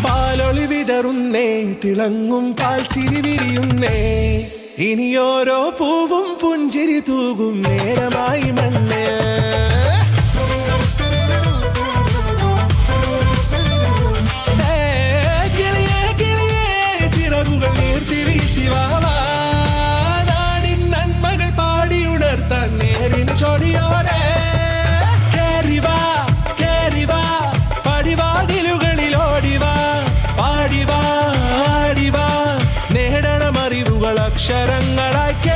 പാലൊളി വിതറുന്നേ, തിളങ്ങും പാൽ ചിരി വിരിയുന്നേ, ഇനിയോരോ പൂവും പുഞ്ചിരി തൂകും നേരമായി മണ്ണ്. കിളിയേ കിളിയേ ചിറകുകൾ നീർത്തി വീശിവാവാ, നാടിൻ നന്മകൾ പാടിയുണർത്താൻ നേരിൻ ചൊടിയോടെ. കേറിവാ കേറിവാ പടിവാതിലുകളിൽ ഓടിവാ, പാടിവാ ആടിവാ, നേടണമറിവുകൾ അക്ഷരങ്ങളായി.